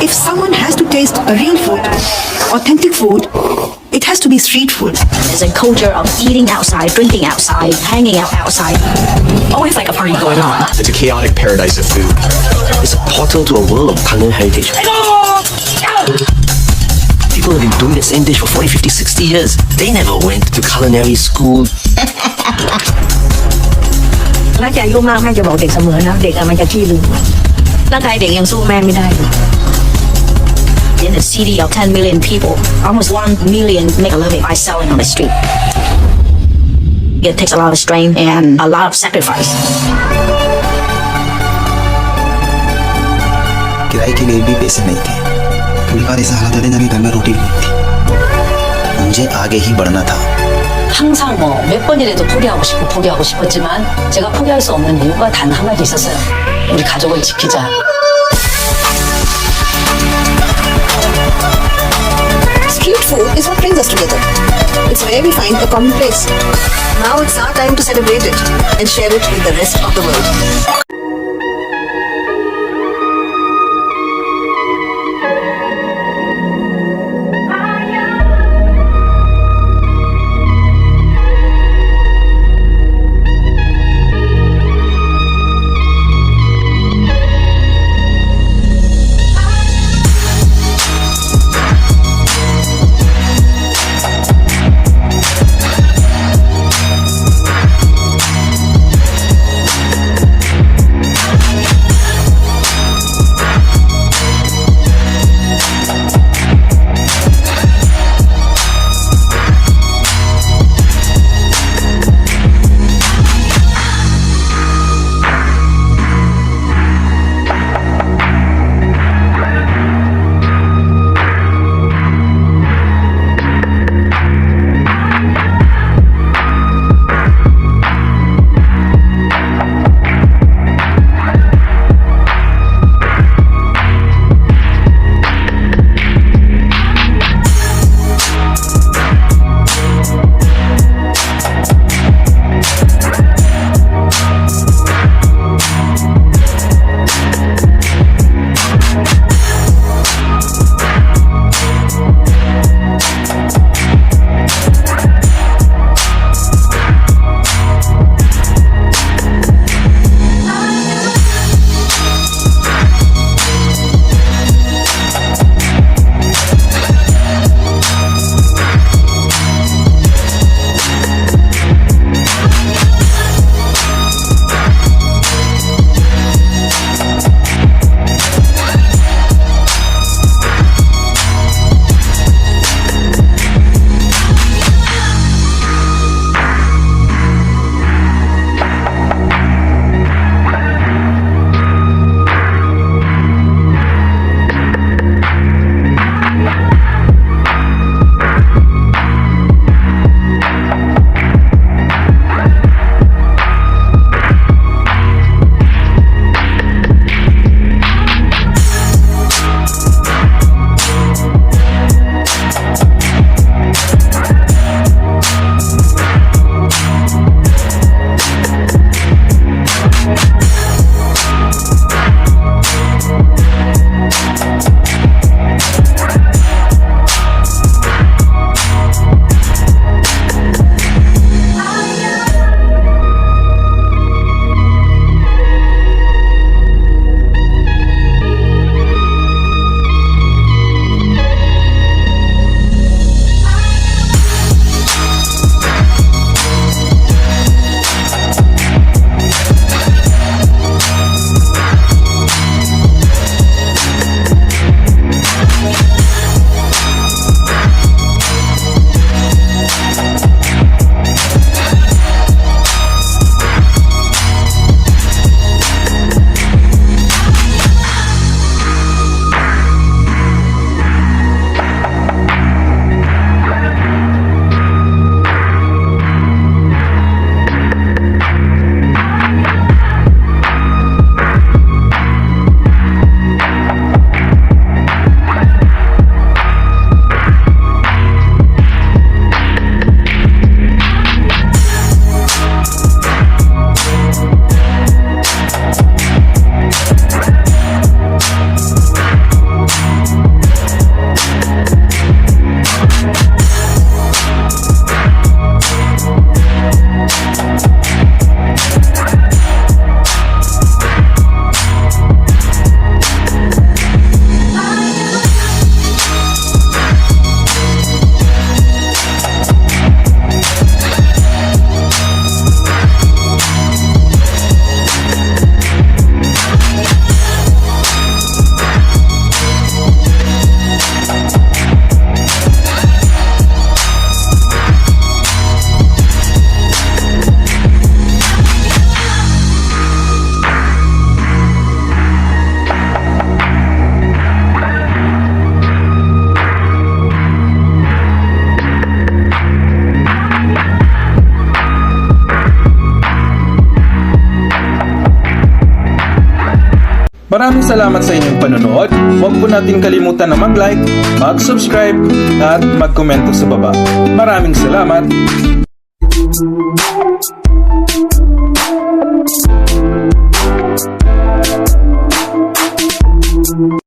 If someone has to taste a real food, authentic food, it has to be street food. There's a culture of eating outside, drinking outside, hanging out outside. Always like a party going on. It's a chaotic paradise of food. It's a portal to a world of culinary heritage. People have been doing the same dish for 40, 50, 60 years. They never went to culinary school. ร่างกายยุ่งมากแม่จะบอกเด็กเสมอนะเด็กมันจะขี้ลืมร่างกายเด็กยังสู้แม่ไม่ได้ In a city of 10 million people, almost 1 million make a living by selling on the street. It takes a lot of strength and a lot of sacrifice. किराए के लिए भी पैसे नहीं थे। परिवार इस हालत में घर में रोटी भी नहीं थी। मुझे आगे ही बढ़ना था। 항상 몇 번이라도 포기하고 싶었지만 제가 포기할 수 없는 이유가 단 한 가지 있었어요. 우리 가족을 지키자. Street food is what brings us together. It's where we find a common place. Now it's our time to celebrate it and share it with the rest of the world. Maraming salamat sa inyong panonood. Huwag po natin kalimutan na mag-like, mag-subscribe, at mag-komento sa baba. Maraming salamat!